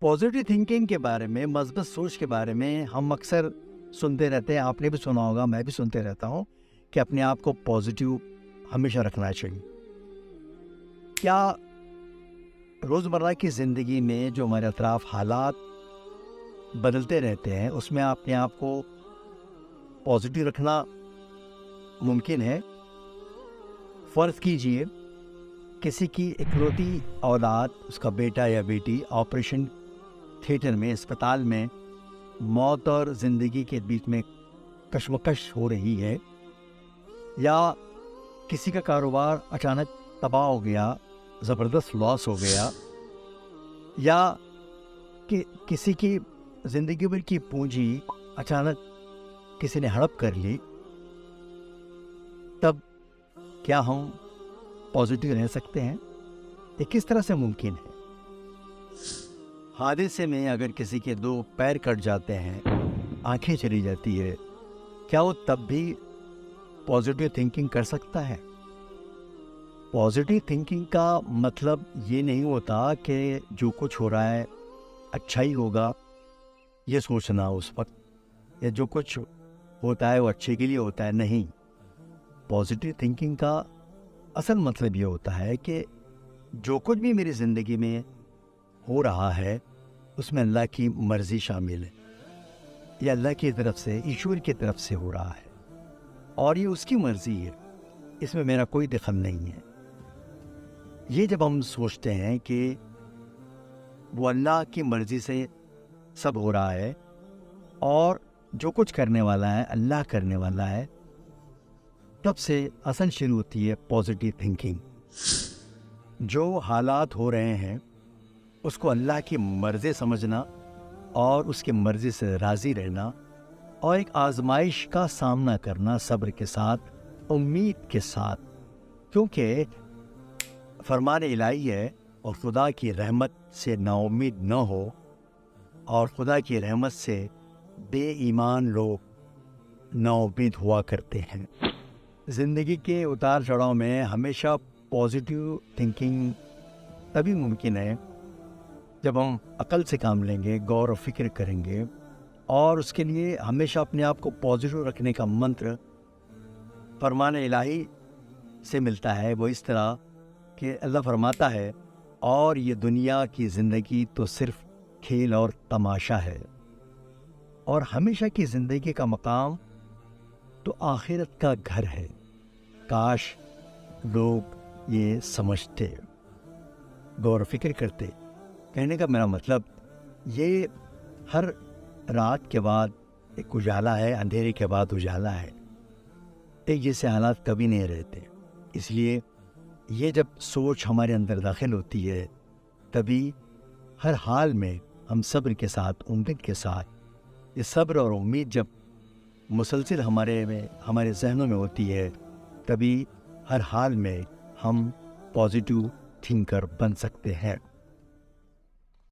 Positive thinking के बारे में, مثبت सोच के बारे में हम अक्सर सुनते रहते हैं। आपने भी सुना होगा, मैं भी सुनते रहता हूँ कि अपने आप को पॉजिटिव हमेशा रखना चाहिए। क्या रोज़मर्रा की ज़िंदगी में जो हमारे अतराफ हालात बदलते रहते हैं, उसमें अपने आप को पॉजिटिव रखना मुमकिन है? फ़र्ज़ कीजिए किसी की इकलौती औलाद, उसका बेटा या बेटी ऑपरेशन थिएटर में, अस्पताल में मौत और ज़िंदगी के बीच में कशमकश हो रही है, या किसी का कारोबार अचानक तबाह हो गया, ज़बरदस्त लॉस हो गया, या कि किसी की ज़िंदगी भर की पूंजी अचानक किसी ने हड़प कर ली, तब क्या हम पॉजिटिव रह सकते हैं? ये किस तरह से मुमकिन है? हादसे में अगर किसी के 2 पैर कट जाते हैं, आंखें चली जाती है, क्या वो तब भी पॉजिटिव थिंकिंग कर सकता है? पॉजिटिव थिंकिंग का मतलब ये नहीं होता कि जो कुछ हो रहा है अच्छा ही होगा, ये सोचना उस वक्त, या जो कुछ होता है वो अच्छे के लिए होता है। नहीं, पॉजिटिव थिंकिंग का असल मतलब ये होता है कि जो कुछ भी मेरी ज़िंदगी में हो रहा है उसमें अल्लाह की मर्ज़ी शामिल है, या अल्लाह की तरफ से, ईश्वर की तरफ से हो रहा है, और ये उसकी मर्ज़ी है, इसमें मेरा कोई दखल नहीं है। ये जब हम सोचते हैं कि वो अल्लाह की मर्ज़ी से सब हो रहा है और जो कुछ करने वाला है अल्लाह करने वाला है, तब से असल शुरू होती है पॉजिटिव थिंकिंग। जो हालात हो रहे हैं उसको अल्लाह की मर्ज़ी समझना और उसकी मर्ज़ी से राज़ी रहना, और एक आजमाइश का सामना करना सब्र के साथ, उम्मीद के साथ, क्योंकि फरमान इलाही है और खुदा की रहमत से नाउम्मीद न हो, और खुदा की रहमत से बेईमान लोग नाउम्मीद हुआ करते हैं। ज़िंदगी के उतार चढ़ाव में हमेशा पॉजिटिव थिंकिंग तभी मुमकिन है जब हम अक़ल से काम लेंगे, गौर और फिक्र करेंगे, और उसके लिए हमेशा अपने आप को पॉजिटिव रखने का मंत्र फरमान इलाही से मिलता है। वो इस तरह कि अल्लाह फरमाता है, और ये दुनिया की ज़िंदगी तो सिर्फ खेल और तमाशा है, और हमेशा की ज़िंदगी का मकाम तो आखिरत का घर है। काश लोग ये समझते, गौर फिक्र करते। कहने का मेरा मतलब ये हर रात के बाद एक उजाला है, अंधेरे के बाद उजाला है। एक जैसे हालात कभी नहीं रहते। इसलिए ये जब सोच हमारे अंदर दाखिल होती है, तभी हर हाल में हम सब्र के साथ, उम्मीद के साथ, ये सब्र और उम्मीद जब मुसलसिल हमारे जहनों में होती है, तभी हर हाल में हम पॉजिटिव थिंकर बन सकते हैं।